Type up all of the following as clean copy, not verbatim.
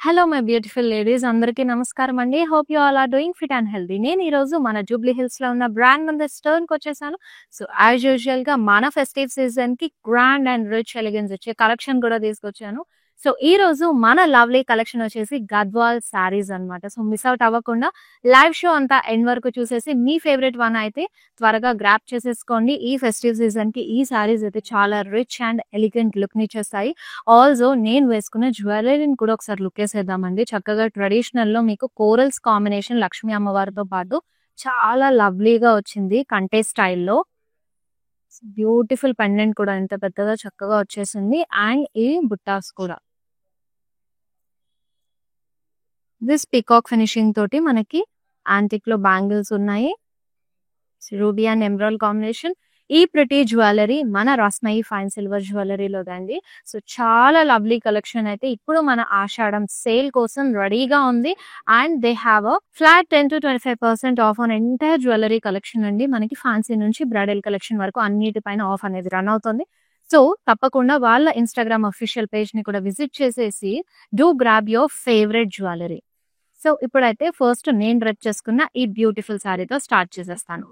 Hello my beautiful ladies అందరికీ నమస్కారం అండి. Hope you all are doing fit and healthy. నేను ఈరోజు మన జూబ్లీ హిల్స్ లో ఉన్న బ్రాండ్ మంద స్టోర్ కి వచ్చేసాను. సో యాజ్ యూజువల్ గా మన ఫెస్టివ్ సీజన్ కి గ్రాండ్ అండ్ రిచ్ ఎలిగెన్స్ వచ్చే కలెక్షన్ కూడా తీసుకొచ్చాను. సో ఈ రోజు మన లవ్లీ కలెక్షన్ వచ్చేసి గద్వాల్ శారీస్ అన్నమాట. సో మిస్ అవుట్ అవ్వకుండా లైవ్ షో అంతా ఎండ్ వరకు చూసేసి మీ ఫేవరెట్ వన్ అయితే త్వరగా గ్రాప్ చేసేసుకోండి. ఈ ఫెస్టివ్ సీజన్ కి ఈ శారీస్ అయితే చాలా రిచ్ అండ్ ఎలిగెంట్ లుక్ ని ఇచ్చేస్తాయి. ఆల్సో నేను వేసుకున్న జ్యువెలరీని కూడా ఒకసారి లుక్ వేసేద్దామండి. చక్కగా ట్రెడిషనల్ లో మీకు కోరల్స్ కాంబినేషన్ లక్ష్మీ అమ్మవారితో పాటు చాలా లవ్లీగా వచ్చింది కంటే స్టైల్లో. బ్యూటిఫుల్ పెండెంట్ కూడా ఎంత పెద్దగా చక్కగా వచ్చేసింది. అండ్ ఈ బుట్టాస్ కూడా దిస్ పీకాక్ ఫినిషింగ్ తోటి మనకి యాంటిక్ లో బ్యాంగిల్స్ ఉన్నాయి. Ruby and emerald combination. ఈ ప్రిటీ జ్యువెలరీ మన రస్మయి ఫైన్ సిల్వర్ జ్యువెలరీలోదండి. సో చాలా లవ్లీ కలెక్షన్ అయితే ఇప్పుడు మన ఆషాఢం సేల్ కోసం రెడీగా ఉంది. And they have a flat 10 to 25% of on entire jewellery collection అండి. మనకి ఫ్యాన్సీ నుంచి బ్రైడల్ కలెక్షన్ వరకు అన్నిటిపైన ఆఫ్ అనేది రన్ అవుతుంది. సో తప్పకుండా వాళ్ళ ఇన్స్టాగ్రామ్ అఫీషియల్ పేజ్ ని కూడా విజిట్ చేసేసి do grab your favourite jewellery. So ఇప్పుడైతే ఫస్ట్ నేను డ్రెస్ చేసుకున్న ఈ బ్యూటిఫుల్ శారీతో స్టార్ట్ చేసేస్తాను.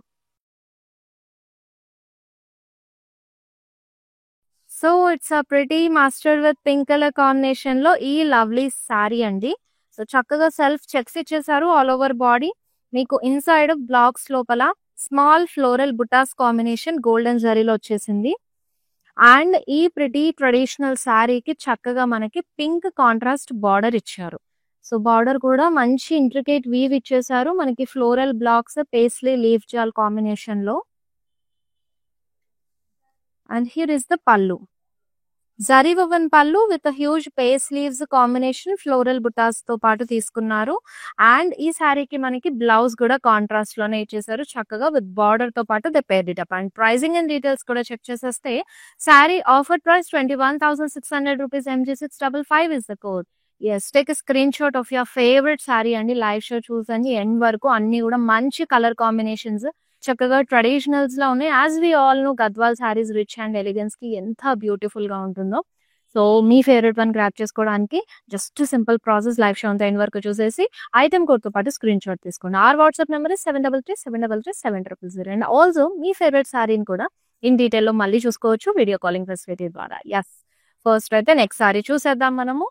So it's a pretty mustard with pink colour combination లో ఈ లవ్లీ శారీ అండి. సో చక్కగా సెల్ఫ్ చెక్స్ ఇచ్చేసారు ఆల్ ఓవర్ బాడీ. మీకు ఇన్సైడ్ బ్లాక్స్ లోపల small floral butas combination golden జరీలో వచ్చేసింది. అండ్ ఈ ప్రిటీ ట్రెడిషనల్ శారీకి చక్కగా మనకి పింక్ కాంట్రాస్ట్ బార్డర్ ఇచ్చారు. సో బార్డర్ కూడా మంచి ఇంట్రికేట్ వీవ్ ఇచ్చేసారు. మనకి floral blocks paisley leaf jaal combination లో. And here is the pallu. Zari woven pallu with huge paisley leaves combination floral butas తో పాటు తీసుకున్నారు. అండ్ ఈ శారీకి మనకి బ్లౌజ్ కూడా కాంట్రాస్ట్ లోనే ఇచ్చేసారు చక్కగా విత్ బార్డర్ తో పాటు they paired it up. And pricing and details కూడా చెక్ చేసేస్తే sari offer price 21,600 rupees. MG655 is the code. Yes take screenshot of your favourite sari అండి. లైవ్ షో చూసండి ఎండ్ వరకు. అన్ని కూడా మంచి కలర్ కాంబినేషన్స్ చక్కగా ట్రెడిషనల్స్ లో ఉన్నాయి. As we all know Gadwal saris rich and elegance కి ఎంత బ్యూటిఫుల్ గా ఉంటుందో. సో మీ ఫేవరెట్ వన్ గ్రాప్ చేసుకోవడానికి just simple process. Live show అంతా ఎండ్ వరకు చూసేసి ఐటమ్ కోడ్ తో పాటు స్క్రీన్ షాట్ తీసుకోండి. Or WhatsApp number 7337337000. And also మీ ఫేవరెట్ శారీని కూడా ఇన్ డీటెయిల్ లో మళ్ళీ చూసుకోవచ్చు వీడియో కాలింగ్ ఫెసిలిటీ ద్వారా. ఎస్ ఫస్ట్ అయితే నెక్స్ట్ శారీ చూసేద్దాం మనము.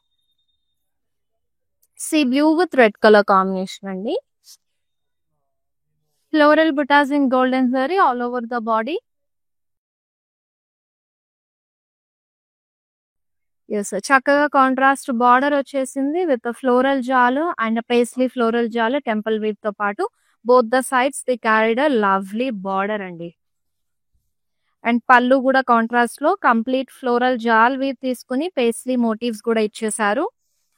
Sea blue with red colour combination అండి. Floral buttas in golden zari all over the body. Yes, చక్కగా కాంట్రాస్ట్ బార్డర్ వచ్చేసింది with floral jaal and paisley floral jaal temple weave తో పాటు both the sides the carried lovely border అండి. అండ్ పళ్ళు కూడా contrast లో complete floral jaal weave తీసుకుని పేస్లీ మోటివ్స్ కూడా ఇచ్చేసారు.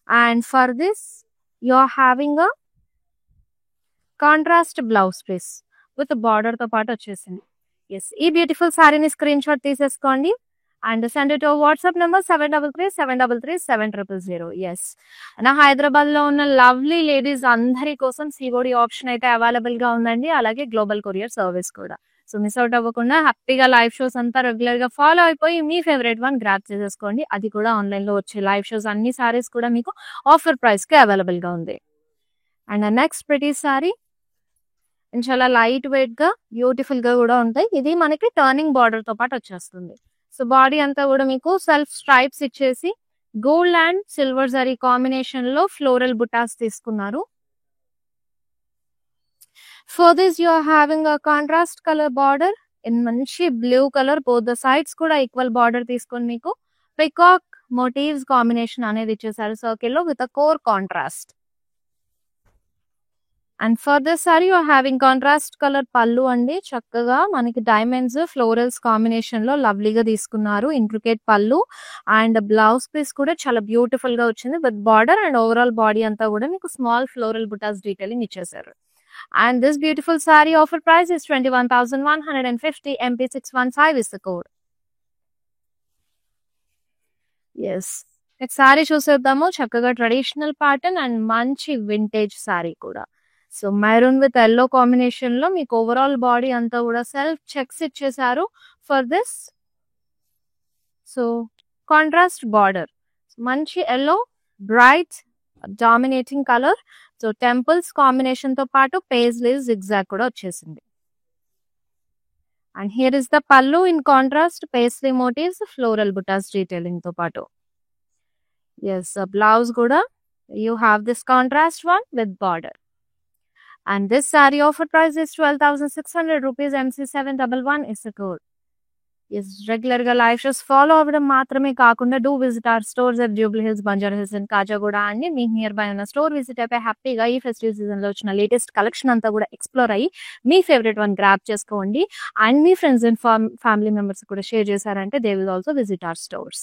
And for this you are having a contrast blouse piece with border తో పాటు వచ్చేసింది. ఎస్ ఈ బ్యూటిఫుల్ శారీని స్క్రీన్ షాట్ తీసేసుకోండి and send it WhatsApp number 7337337000. Yes నా హైదరాబాద్ లో ఉన్న లవ్లీ లేడీస్ అందరి కోసం సిఓడి ఆప్షన్ అయితే అవైలబుల్ గా ఉందండి. అలాగే గ్లోబల్ కొరియర్ సర్వీస్ కూడా. సో మిస్ అవుట్ అవ్వకుండా హ్యాపీగా లైవ్ షోస్ అంతా రెగ్యులర్ గా ఫాలో అయిపోయి మీ ఫేవరెట్ వన్ గ్రాప్ చేసేసుకోండి. అది కూడా ఆన్లైన్ లో వచ్చే లైవ్ షోస్ అన్ని సారీస్ కూడా మీకు ఆఫర్ ప్రైస్ కి అవైలబుల్ గా ఉంది. అండ్ నెక్స్ట్ ప్రిటీ సారీ చాలా లైట్ వెయిట్ గా బ్యూటిఫుల్ గా కూడా ఉంటాయి. ఇది మనకి టర్నింగ్ బార్డర్ తో పాటు వచ్చేస్తుంది. సో బాడీ అంతా కూడా మీకు సెల్ఫ్ స్ట్రైప్స్ ఇచ్చేసి gold and silver zari combination లో ఫ్లోరల్ బుటాస్ తీసుకున్నారు. For this you are having a contrast colour border in మంచి blue colour. Both the sides కూడా ఈక్వల్ బార్డర్ తీసుకొని మీకు పికాక్ మోటివ్స్ కాంబినేషన్ అనేది ఇచ్చేసారు సర్కిల్ లో with a core contrast. And for this sorry you are having contrast colour pallu అండి. చక్కగా మనకి డైమండ్స్ ఫ్లోరల్స్ కాంబినేషన్ లో లవ్లీగా తీసుకున్నారు ఇంట్రికేట్ పళ్ళు. అండ్ బ్లౌజ్ పీస్ కూడా చాలా బ్యూటిఫుల్ గా వచ్చింది with border. And overall body అంతా కూడా మీకు స్మాల్ ఫ్లోరల్ బుటాస్ డీటెయిలింగ్ ఇచ్చేసారు. And this beautiful saree offer price is 21,150. MP615 is the code. Yes next saree చూసేద్దాము. చక్కగా ట్రెడిషనల్ ప్యాటర్న్ అండ్ మంచి వింటేజ్ సారీ కూడా. So maroon with yellow combination లో మీకు ఓవరాల్ బాడీ అంతా కూడా సెల్ఫ్ చెక్స్ ఇచ్చేసారు for this. So contrast border మంచి yellow bright dominating colour. So temples combination తో పాటు పేజ్లీ జిగ్జాగ్ కూడా వచ్చేసింది. And here is the pallu in contrast paisley motifs floral buttas detailing తో పాటు. ఎస్ బ్లౌజ్ కూడా you have this contrast one with border. And this saree offer price is 12,600 rupees. MC711 is the code. Yes, regular ga live shows follow avadam maatrame kaakunda do visit our stores at Jubilee Hills, Banjara Hills and Kajagoda and mee nearby una store visit aype happy ga ee festive season lo vachina latest collection anta kuda explore ayi mee favorite one grab cheskondi and mee friends and family members kuda share chesarante they will also visit our stores.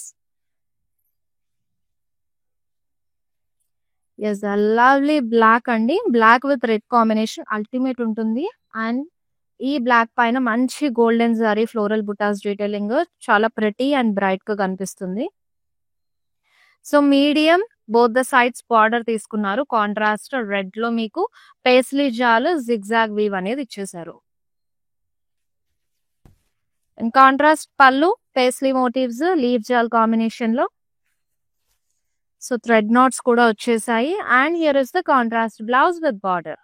Yes lovely black అండి. Black with red combination ultimate ఉంటుంది. And ఈ black పైన మంచి golden zari floral బుటాస్ detailing చాలా pretty and bright గా కనిపిస్తుంది. So medium both the sides border తీసుకున్నారు. Contrast red లో మీకు పేస్లీ జాల్ జిగ్జాగ్ వీవ్ అనేది ఇచ్చేసారు. And contrast pallu paisley motifs leaf jaal combination లో. సో థ్రెడ్ నాట్స్ కూడా వచ్చేసాయి. And here is the contrast blouse with border.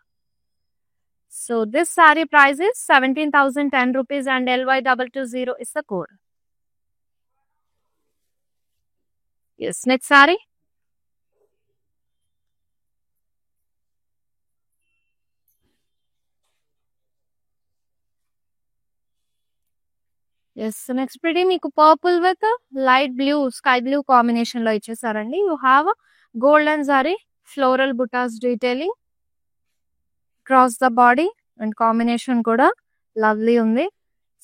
So this sorry price is 17,010 rupees and LY220 is the code. Yes, next saree. Yes next pretty మీకు purple with light blue sky blue combination లో ఇచ్చేసారండి. You have golden sorry floral buttas detailing cross the body and combination కూడా lovely ఉంది.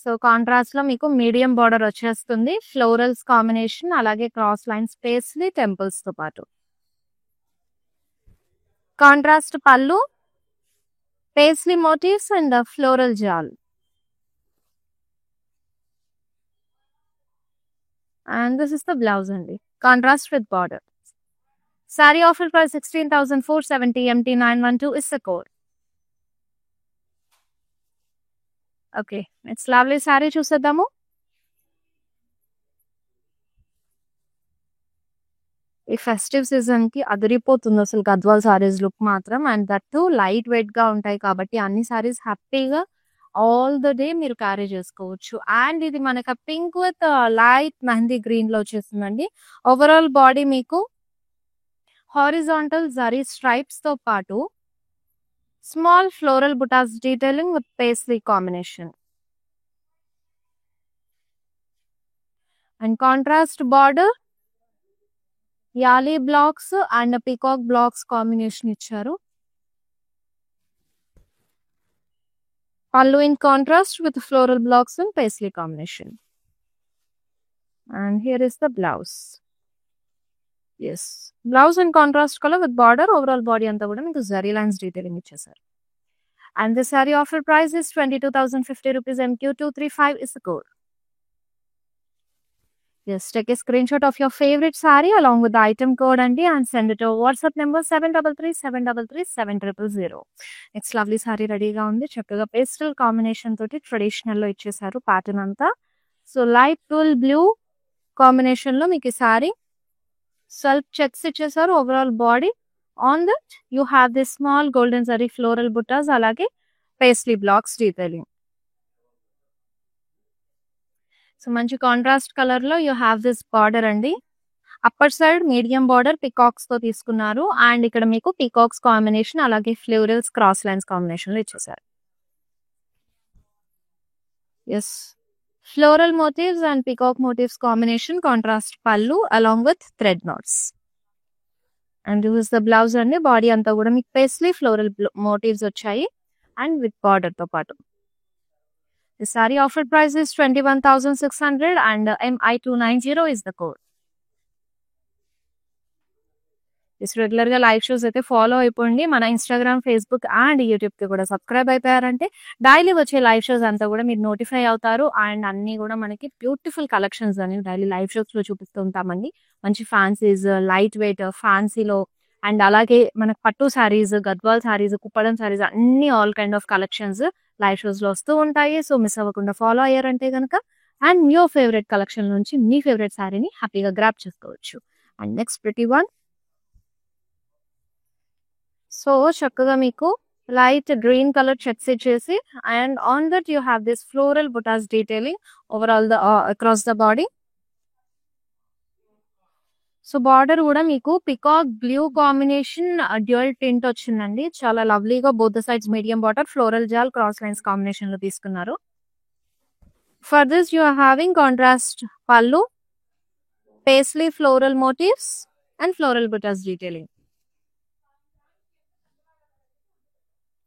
So contrast లో మీకు medium border వచ్చేస్తుంది. Florals combination అలాగే cross lines paisley temples తో పాటు. Contrast pallu paisley motifs and floral jaal. And this is the blouse only. Contrast with border. Saree offer price 16,470. MT912 is the code. Okay, it's lovely saree చూసేద్దాము. ఈ festive season కి అదిరిపోతుంది అసలు Gadwal sarees look మాత్రం. And that to light weight గా ఉంటాయి కాబట్టి అన్ని సారీస్ హ్యాపీగా ఆల్ ద డే మీరు క్యారీ చేసుకోవచ్చు. అండ్ ఇది మనకి pink with light mehndi green లో వచ్చేస్తుందండి. ఓవరాల్ బాడీ మీకు హారిజాంటల్ జరీ స్ట్రైప్స్ తో పాటు small floral buttas detailing with paisley combination. And contrast border yali blocks and peacock blocks combination ఇచ్చారు. Pallu in contrast with floral blocks and paisley combination. And here is the blouse. Yes, blouse in contrast color with border. Overall body anta kuda meeku zari lines detailing ichesaru. And the saree offer price is 22,050 rupees. MQ235 is the code. Yes, take a screenshot of your favorite saree along with the item code and send it to WhatsApp number 733-733-7000. Next lovely saree ready ga undi. Chakkaga pastel combination toti traditional lo ichesaru pattern anta. So light cool blue combination lo meeku saree self checks ichesaru. Overall body on that you have this small golden zari floral buttas alage paisley blocks detailing. So మంచి contrast colour లో you have this border అండి. Upper side medium border peacocks తో తీసుకున్నారు. And ఇక్కడ మీకు peacocks combination అలాగే florals cross lines combination లో ఇచ్చేసారు. Yes floral motifs and peacock motifs combination contrast pallu along with thread knots. And this is the blouse అండి. Body అంతా కూడా మీకు పేస్లీ ఫ్లోరల్ మోటివ్స్ వచ్చాయి అండ్ విత్ బార్డర్ తో పాటు. The saree offer price is 21,600 and MI290 is the code. This regular గా live shows అయితే follow అయిపోండి. మన ఇన్స్టాగ్రామ్, ఫేస్బుక్ అండ్ యూట్యూబ్ కి కూడా సబ్స్క్రైబ్ అయిపోయారంటే డైలీ వచ్చే లైవ్ షోస్ అంతా కూడా మీరు నోటిఫై అవుతారు. అండ్ అన్ని కూడా మనకి బ్యూటిఫుల్ కలెక్షన్స్ అని డైలీ లైవ్ షోస్ లో చూపిస్తూ ఉంటామండి. మంచి ఫ్యాన్సీస్, లైట్ వెయిట్ ఫ్యాన్సీలో అండ్ అలాగే మనకు పట్టు శారీస్, గద్వాల్ శారీస్, కుప్పడం శారీస్ అన్ని all kind of collections live shows లో వస్తూ ఉంటాయి. సో మిస్ అవ్వకుండా ఫాలో అయ్యారంటే కనుక అండ్ న్యూ ఫేవరెట్ కలెక్షన్ నుంచి మీ ఫేవరెట్ శారీని హ్యాపీగా గ్రాప్ చేసుకోవచ్చు. And next pretty one so చక్కగా మీకు లైట్ గ్రీన్ కలర్ చెక్స్ ఇచ్చేసి and on that you have this floral buttas detailing overall the across the body. So border కూడా మీకు peacock blue combination dual tint వచ్చిందండి. చాలా లవ్లీగా both sides medium border floral jaal cross lines combination లో తీసుకున్నారు. For this you are having contrast pallu, paisley floral motifs and floral buttas detailing.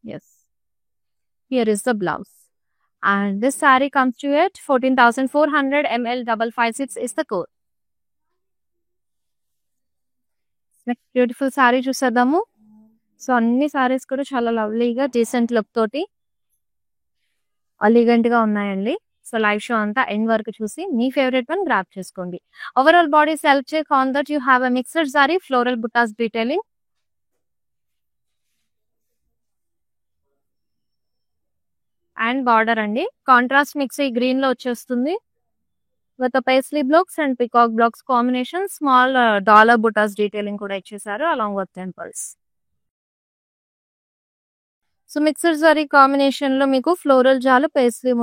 Yes, here is the blouse. And this saree comes to it 14,400 ml 556 is the code. Next beautiful sari చూసేద్దాము. So అన్ని సారీస్ కూడా చాలా లవ్లీగా decent look తోటి elegant గా ఉన్నాయండి. So live show అంతా end వరకు చూసి మీ ఫేవరెట్ వన్ గ్రాప్ చేసుకోండి. ఓవరాల్ బాడీ సెలెక్ట్ చేసి on that you have a mixed sorry floral buttas detailing and border అండి కాంట్రాస్ట్ మిక్స్ ఈ గ్రీన్ లో వచ్చేస్తుంది with paisley blocks and peacock blocks combination. Small dollar butas detailing కూడా ఇచ్చేసారు along with temples. So mixed sari combination లో మీకు floral జాలు paisley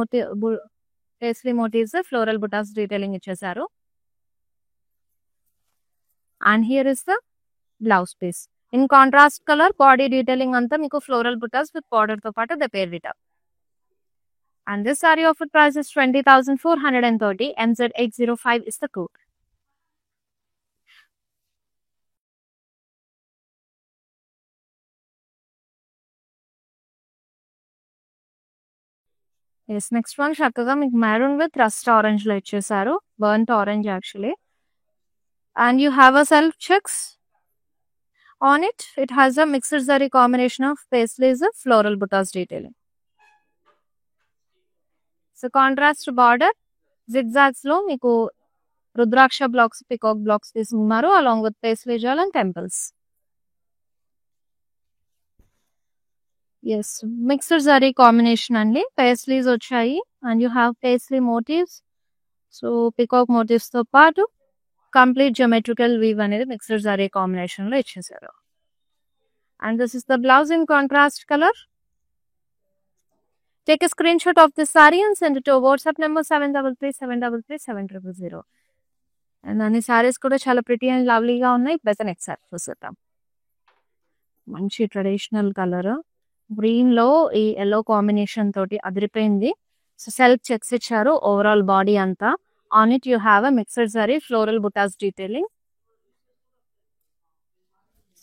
motifs floral బుటాస్ detailing ఇచ్చేసారు. And here is the blouse piece in contrast colour. Body detailing అంతా మీకు floral butas with border తో పాటు the pair it up. And this saree offer price is 20,430. MZ805 is the code. Yes, next one చక్కగా మీకు maroon with rust orange లో ఇచ్చేసారు. Burnt orange actually. And you have a self checks on it. It has a mixed zari combination of paisleys of floral buttas detailing. So contrast border zigzags లో మీకు rudraksha blocks peacock blocks తీసుకున్నారు along with paisley jaal and temples. Yes mixed zari combination అండి. Paisleys వచ్చాయి and you have paisley motifs. So peacock motifs తో పాటు complete geometrical weave అనేది mixed zari combination లో ఇచ్చేసారు. And this is the blouse in contrast colour. Take a screenshot of this saree and send it to WhatsApp number 7337337000. And అన్ని సారీస్ కూడా చాలా pretty and లవ్లీగా ఉన్నాయి. Better next sorry చూసేద్దాం. మంచి traditional colour green లో ఈ ఎల్లో కాంబినేషన్ తోటి అదిరిపోయింది. సో సెల్ఫ్ చెక్స్ ఇచ్చారు ఓవరాల్ బాడీ అంతా. On it you have a mixed sorry floral buttas detailing.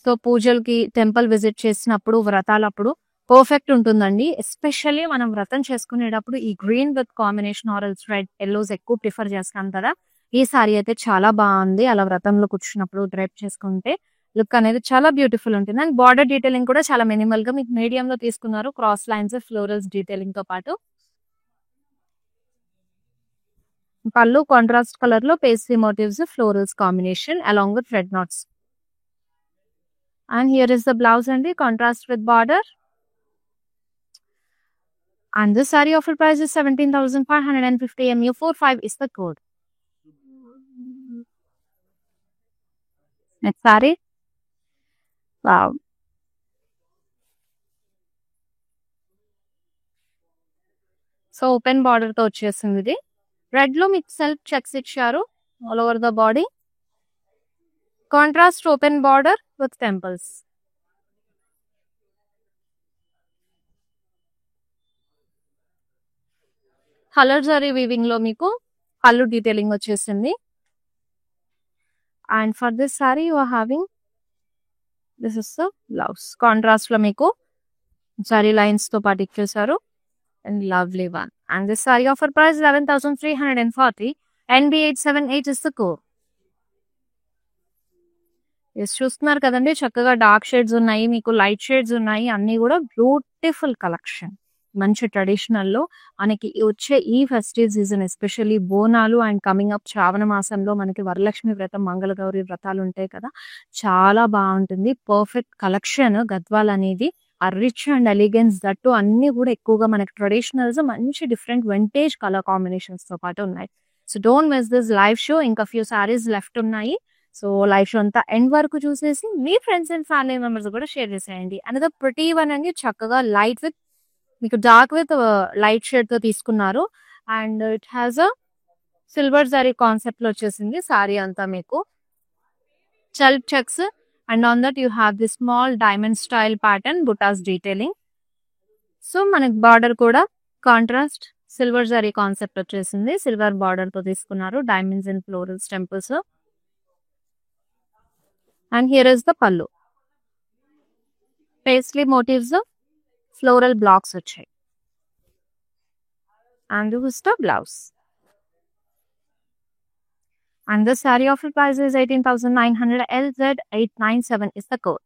So పూజలకి టెంపుల్ విజిట్ చేసినప్పుడు వ్రతాలప్పుడు పర్ఫెక్ట్ ఉంటుందండి. ఎస్పెషల్లీ మనం వ్రతం చేసుకునేటప్పుడు ఈ గ్రీన్ విత్ కాంబినేషన్ ఆరెల్స్ రెడ్ ఎల్లోస్ ఎక్కువ ప్రిఫర్ చేస్తాం కదా. ఈ సారీ అయితే చాలా బాగుంది. అలా వ్రతంలో కూర్చున్నప్పుడు డ్రైప్ చేసుకుంటే లుక్ అనేది చాలా బ్యూటిఫుల్ ఉంటుంది. అండ్ బార్డర్ డీటెయిలింగ్ కూడా చాలా మినిమల్ గా మీకు మీడియం లో తీసుకున్నారు. క్రాస్ లైన్స్ ఫ్లోరల్స్ డీటెయిలింగ్ తో పాటు పళ్ళు కాంట్రాస్ట్ కలర్ లో pastry motifs florals combination along with red knots. And here is the blouse అండి contrast with border. And this saree offer price is 17,550. MU45 is the code. Next saree. Wow. So open border తో వచ్చేసింది ఇది. Red లో మీకు self checks ఇచ్చారు all over the body. Contrast open border with temples. Colour zari weaving లో మీకు pallu detailing వచ్చేసింది. And for this sorry you are having this is the blouse. Contrast లో మీకు జరీ లైన్స్ తో పాటు ఇచ్చేసారు. And lovely one. And this sari offer price 11,340. NB878 is the code. Yes చూస్తున్నారు కదండి చక్కగా డార్క్ షేడ్స్ ఉన్నాయి మీకు లైట్ షేడ్స్ ఉన్నాయి. అన్ని కూడా బ్యూటిఫుల్ కలెక్షన్. మంచి ట్రెడిషనల్ లో మనకి వచ్చే ఈ festive season especially Bonalu and coming up Shravana మాసంలో మనకి వరలక్ష్మి వ్రతం మంగళగౌరి వ్రతాలు ఉంటాయి కదా. చాలా బాగుంటుంది. పర్ఫెక్ట్ కలెక్షన్ గద్వాల్ అనేది. ఆ రిచ్ అండ్ ఎలిగెన్స్ దట్టు అన్ని కూడా ఎక్కువగా మనకి ట్రెడిషనల్స్ మంచి డిఫరెంట్ వింటేజ్ కలర్ కాంబినేషన్స్ తో పాటు ఉన్నాయి. So don't miss this live show. ఇంకా ఫ్యూ సారీస్ లెఫ్ట్ ఉన్నాయి. సో లైవ్ షో అంతా ఎండ్ వరకు చూసేసి మీ ఫ్రెండ్స్ అండ్ ఫ్యామిలీ మెంబర్స్ కూడా షేర్ చేసేయండి. అనదర్ ప్రిటీ వన్ అండి, చక్కగా లైట్ విత్ మీకు డార్క్ విత్ లైట్ షేడ్ తో తీసుకున్నారు. And it has a silver zari concept లో వచ్చేసింది సారీ అంతా మీకు. Self checks and on that you have the small diamond style pattern butas detailing. So మనకి బార్డర్ కూడా కాంట్రాస్ట్ సిల్వర్ జరీ కాన్సెప్ట్ వచ్చేసింది. సిల్వర్ బార్డర్ తో తీసుకున్నారు, diamonds and florals temples. And here is the పల్లు. పేస్లీ మోటివ్స్ ఫ్లోరల్ బ్లాక్స్ వచ్చాయి. And this is the blouse. And the saree offer price is 18,900. LZ897 is the code.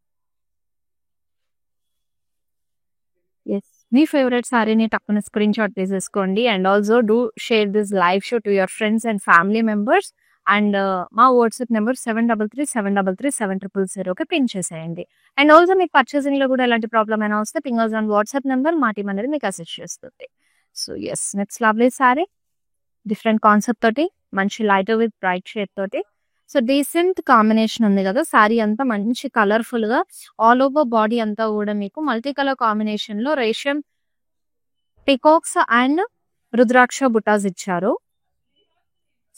Yes, మీ favourite సారీని తప్పని screenshot తీసేసుకోండి. And also do share this live show to your friends and family members. And మా WhatsApp number 7337337000కి pin చేసేయండి. And also మీకు పర్చేసింగ్ లో కూడా ఎలాంటి ప్రాబ్లం అయినా వస్తే పింగర్స్ ఆన్ వాట్సాప్ నెంబర్ మా టీం అనేది మీకు అసిస్ట్ చేస్తుంది. So yes, next lovely saree different concept తోటి, మంచి లైట్ విత్ బ్రైట్ షేడ్ తోటి. సో డీసెంట్ కాంబినేషన్ ఉంది కదా, సారీ అంతా మంచి కలర్ఫుల్ గా ఆల్ ఓవర్ బాడీ అంతా కూడా మీకు మల్టీ కలర్ కాంబినేషన్ లో రేషియం పికాక్స్ అండ్ రుద్రాక్ష బుటాస్ ఇచ్చారు.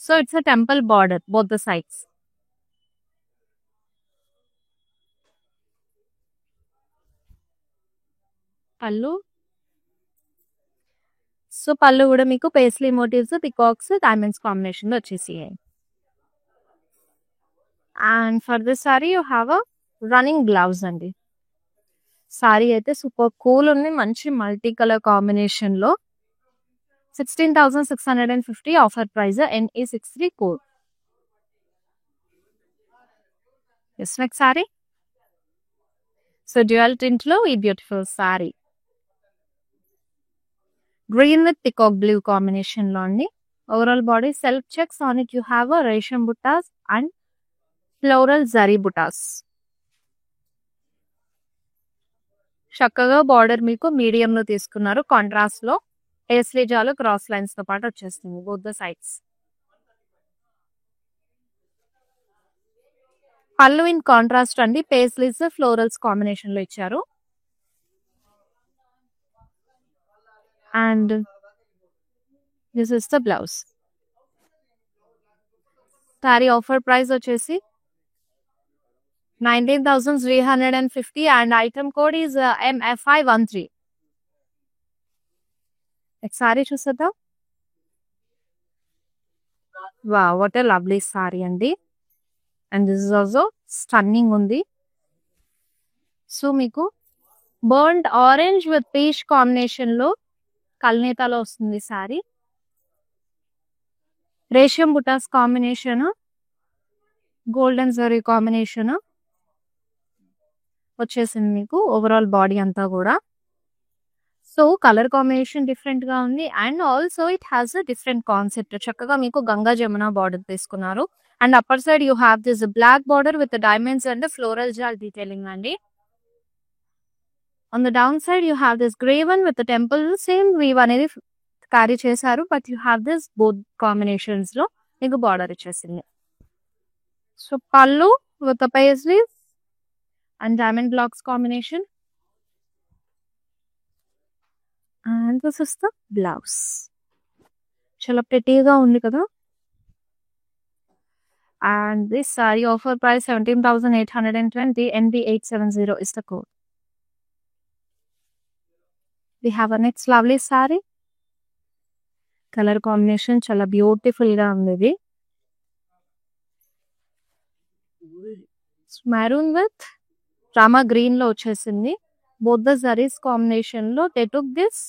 So it's a temple border both the sides. Pallu. So pallu కూడా మీకు paisley motifs peacocks diamonds combination లో వచ్చేసి. And for this sari you have a running blouse అండి. సారీ అయితే సూపర్ కూల్ ఉంది, మంచి మల్టీ కలర్ కాంబినేషన్ లో. 16,650 offer price NE63 code. Next sari. So dual tint లో ఈ beautiful sari green with peacock blue combination లో అండి. Overall body self checks on it. You have a resham buttas and floral zari buttas. చక్కగా బార్డర్ మీకు medium లో తీసుకున్నారు, కాంట్రాస్ట్ లో పేస్లీ జాలు క్రాస్ లైన్స్ తో పాటు వచ్చేస్తుంది both the sides. Pallu in contrast అండి, పేస్లీస్ ఫ్లోరల్స్ కాంబినేషన్ లో ఇచ్చారు. And this is the blouse. Sorry offer price వచ్చేసి 19,350 and item code is MFI13. Saree చూసేద్దాం. Wow, what a lovely saree అండి. And this is also stunning ఉంది. So మీకు burnt orange with peach combination లో కల్నేతాలో వస్తుంది saree. Resham buttas combination, golden zari combination వచ్చేసింది మీకు ఓవరాల్ బాడీ అంతా కూడా. సో కలర్ కాంబినేషన్ డిఫరెంట్ గా ఉంది. And also it has a different concept. చక్కగా మీకు గంగా జమున బార్డర్ తీసుకున్నారు. And upper side you have this black border with diamonds and floral jaal detailing అండి. On the down side you have this grey one with temple. Same weave అనేది carry చేశారు, but you have this both combinations లో మీకు border ఇచ్చేసింది. So pallu with paisley and diamond blocks combination. And this is the blouse. చాలా ప్రెటీగా ఉంది కదా. And this sari offer price 17,820. ND870 is the code. We have a next lovely saree. Colour combination చాలా beautiful గా ఉంది. Maroon with Rama green లో వచ్చేసింది. Both the zaris combination లో they took this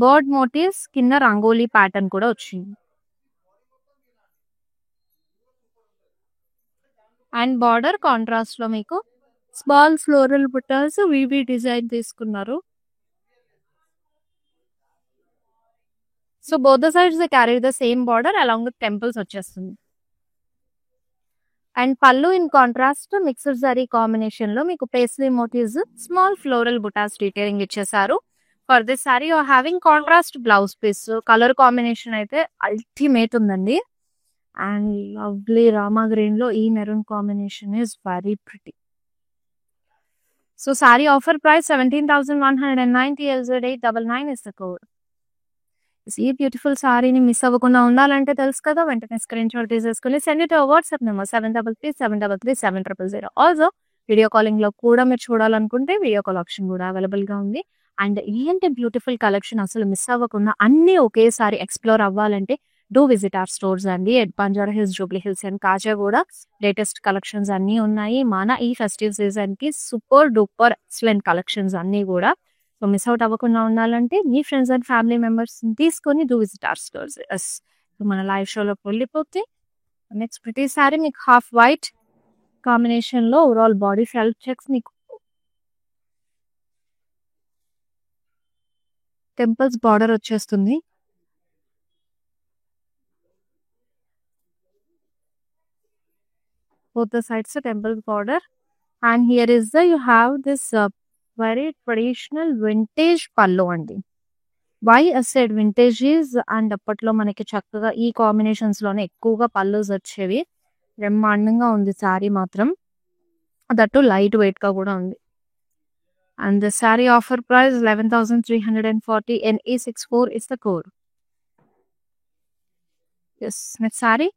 bird motifs, కింద రంగోలీ ప్యాటర్న్ కూడా వచ్చింది. అండ్ బార్డర్ కాంట్రాస్ట్ లో మీకు స్మాల్ ఫ్లోరల్ బుటాస్ వివి డిజైన్ తీసుకున్నారు. So both the sides they carry the same border along with temples వచ్చేస్తుంది. And pallu in contrast mixed zari combination లో మీకు పేస్లీ మోటివ్స్, స్మాల్ ఫ్లోరల్ బుటాస్ డీటెయిలింగ్ ఇచ్చేసారు. For this sari you having contrast blouse piece. Colour combination అయితే ultimate ఉందండి. And lovely Rama green లో ఈ maroon combination is very pretty. So sari offer price 17,190, LZ 899 is the code. ఈ beautiful సారీని miss అవ్వకుండా ఉండాలంటే తెలుసు కదా, వెంటనే స్క్రీన్ షాట్ తీసేసుకుని send it WhatsApp number 7337337000. Also video calling లో కూడా మీరు చూడాలనుకుంటే వీడియో కాల్ ఆప్షన్ కూడా అవైలబుల్ గా ఉంది. అండ్ ఏంటి బ్యూటిఫుల్ కలెక్షన్ అసలు మిస్ అవ్వకుండా అన్ని ఒకేసారి ఎక్స్ప్లోర్ అవ్వాలంటే డూ విజిట్ అవర్ స్టోర్స్ అండి. At Banjara hills, Jubilee hills and Khajaguda latest collections అన్ని ఉన్నాయి. మన ఈ ఫెస్టివ్ సీజన్ కి సూపర్ డూపర్ ఎక్సలెంట్ కలెక్షన్స్ అన్ని కూడా. సో మిస్ అవుట్ అవ్వకుండా ఉండాలంటే మీ ఫ్రెండ్స్ అండ్ ఫ్యామిలీ మెంబర్స్ తీసుకొని డూ విజిట్ అవర్ స్టోర్స్. మన లైవ్ షోలో వెళ్ళిపోతే నెక్స్ట్ ప్రతి సారీ మీకు హాఫ్ వైట్ కాంబినేషన్ లో ఓవరాల్ బాడీ సెల్ఫ్ చెక్స్, మీకు టెంపుల్స్ బార్డర్ వచ్చేస్తుంది. both the sides the temple border, and here is the you have this very traditional vintage pallu andi. Why I said vintage is, and అప్పట్లో మనకి చక్కగా ఈ combinations లోనే ఎక్కువగా పల్లూస్ వచ్చేవి. బ్రహ్మాండంగా ఉంది సారీ మాత్రం, దట్టు లైట్ వెయిట్ గా కూడా ఉంది. And the saree offer price 11,340, NE64 is the code. Yes, next saree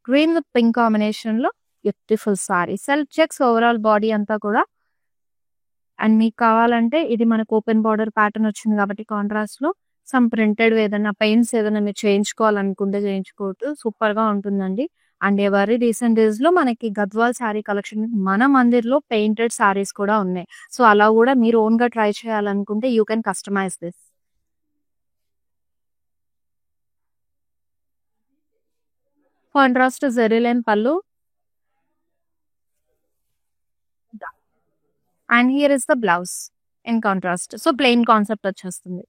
green with pink combination లో beautiful saree, self checks overall body అంతా కూడా. అండ్ మీకు కావాలంటే ఇది మనకు ఓపెన్ బార్డర్ ప్యాటర్న్ వచ్చింది కాబట్టి కాంట్రాస్ట్ లో సమ్ ప్రింటెడ్ ఏదైనా పెయింట్స్ ఏదైనా మీరు చేయించుకోవాలనుకుంటే చేయించుకోవచ్చు, సూపర్ గా ఉంటుందండి. అండ్ ఎవరి రీసెంట్ డేస్ లో మనకి గద్వాల్ శారీ కలెక్షన్ మన మందిర్లో పెయింటెడ్ సారీస్ కూడా ఉన్నాయి. సో అలా కూడా మీరు ఓన్ గా ట్రై చేయాలనుకుంటే you can customise this. Contrast zari line pallu, and here is the blouse in contrast. So plain concept వచ్చేస్తుంది.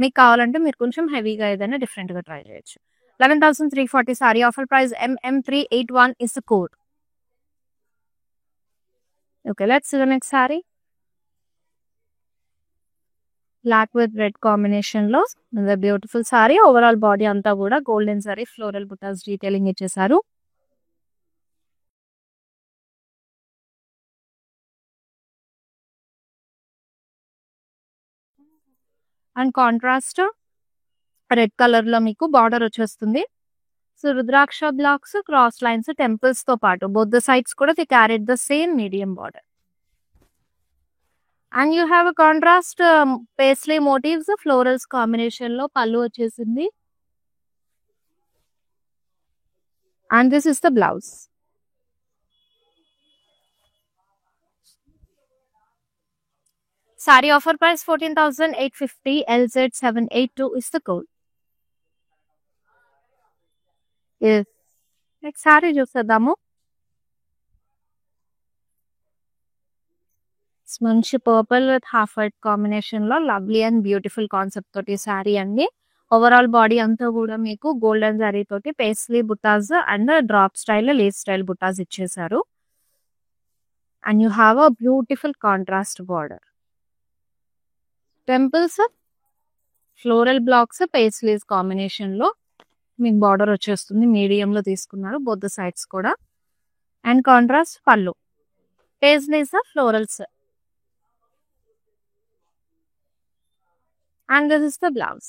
మీకు కావాలంటే మీరు కొంచెం హెవీగా ఏదైనా డిఫరెంట్ గా ట్రై చేయొచ్చు. 11,340 sorry offer price, MM381 is the code. Okay, let's see the next saree. Black with red combination లో బ్యూటిఫుల్ సారీ, ఓవరాల్ బాడీ అంతా కూడా గోల్డెన్ సారీ ఫ్లోరల్ బుటాస్ డీటెయిలింగ్ ఇచ్చేసారు. అండ్ కాంట్రాస్ట్ రెడ్ కలర్ లో మీకు బార్డర్ వచ్చేస్తుంది. So rudraksha blocks, cross lines, temples తో పాటు both the sides కూడా they carried the same medium border. And you have contrast paisley motifs florals combination లో పళ్ళు వచ్చేసింది. And this is the blouse. Sorry offer price 14,850, LZ782 is the code. Next saree చూసేద్దాము. మంచి purple with half white combination లో lovely and beautiful concept తోటి saree అండి. Overall body అంతా కూడా మీకు గోల్డెన్ జరీ తోటి paisley buttas and drop style lace style buttas ఇచ్చేసారు. And you have a beautiful contrast border, temples, floral blocks, paisleys combination లో మీకు బార్డర్ వచ్చేస్తుంది. మీడియం లో తీసుకున్నారు బోత్ ద సైడ్స్ కూడా. And contrast pallu, paisleys, florals. And this is the blouse.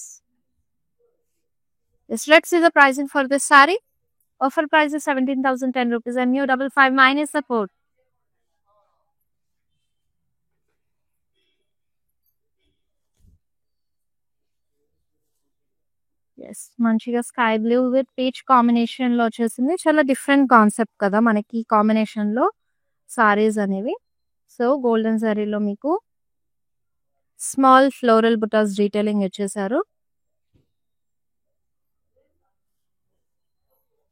Yes, let's see the pricing for this saree. Offer price is 17,010 rupees, and new 55 minus the code. Yes, మంచిగా sky blue with peach combination లో వచ్చేసింది. చాలా different concept కదా మనకి combination లో సారీస్ అనేవి. So golden సారీలో మీకు స్మాల్ ఫ్లోరల్ బుటాస్ డీటెయిలింగ్ ఇచ్చేసారు.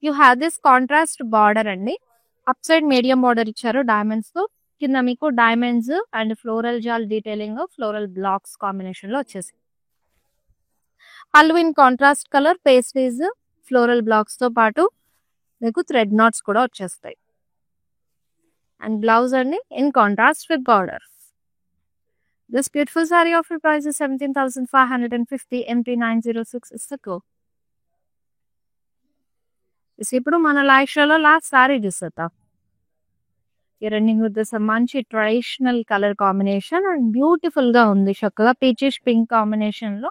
You have this contrast border అండి. అప్ సైడ్ మీడియం బార్డర్ ఇచ్చారు డైమండ్స్ తో, కింద మీకు diamonds and floral jaal detailing floral blocks combination లో వచ్చేసి. Pallu in contrast colour, pastries, floral blocks తో పాటు మీకు థ్రెడ్ నాట్స్ కూడా వచ్చేస్తాయి. అండ్ బ్లౌజ్ అండి in contrast with border. This beautiful saree offer price is 17,550, MT906 is the code. ఇప్పుడు మన లైవ్ షోలో లాస్ట్ సారీ చూసేద్దాం. రన్నింగ్ విత్ దిస్ మంచి traditional colour combination and beautiful గా ఉంది. చక్కగా పీచిష్ పింక్ కాంబినేషన్ లో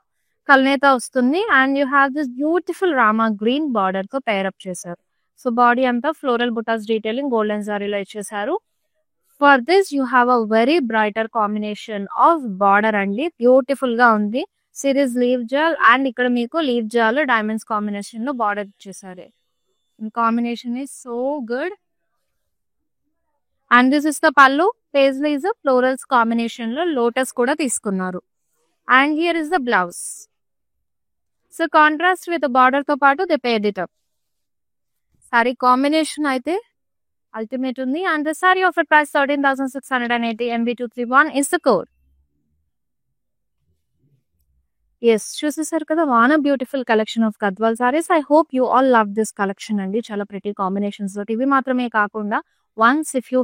కల్నేత వస్తుంది. And you have this beautiful Rama green border తో పేరప్ చేశారు. సో బాడీ అంతా ఫ్లోరల్ బుటాస్ డీటెయిలింగ్ గోల్డెన్ జారీలో ఇచ్చేసారు. For this you have a very brighter combination of border అండి. బ్యూటిఫుల్ గా ఉంది. సిరీస్ లీవ్ జాల్ అండ్ ఇక్కడ మీకు లీవ్ జాల్ డైమండ్స్ కాంబినేషన్ లో బార్డర్ ఇచ్చేసారు. Combination is so good. And this is the pallu. Paisley is florals combination లో లోటస్ కూడా తీసుకున్నారు. And here is the blouse. So contrast with border తో పాటు they paired it up. Saree combination అయితే ultimate ఉంది. And the saree offer price 13,680 MB231 is the code. Yes చూసేసారు కదా, one beautiful collection of Gadwal sarees. I hope you all love this collection అండి. చాలా pretty combinations తోటి. ఇవి మాత్రమే కాకుండా once if you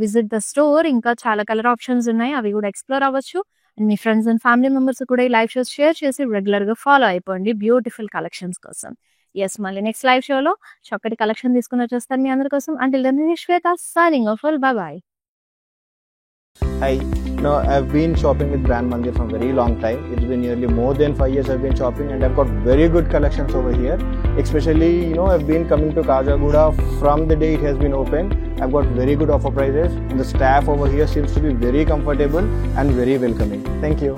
visit the store ఇంకా చాలా కలర్ ఆప్షన్స్ ఉన్నాయి, అవి కూడా ఎక్స్ప్లోర్ అవ్వచ్చు. అండ్ మీ ఫ్రెండ్స్ అండ్ ఫ్యామిలీ మెంబర్స్ కూడా ఈ లైవ్ షోస్ షేర్ చేసి రెగ్యులర్ గా ఫాలో అయిపోండి బ్యూటిఫుల్ కలెక్షన్స్ కోసం. ఎస్ మళ్ళీ నెక్స్ట్ లైవ్ షోలో చక్కటి కలెక్షన్ తీసుకుని వచ్చేస్తాను మీ అందరి కోసం. Until then Shweta signing off. Bye bye. Hi, I've been shopping with Brand Mandir for a very long time. It's been nearly more than 5 years I've been shopping, and I've got very good collections over here. Especially, I've been coming to Kajagoda from the day it has been open. I've got very good offer prices, and the staff over here seems to be very comfortable and very welcoming. Thank you.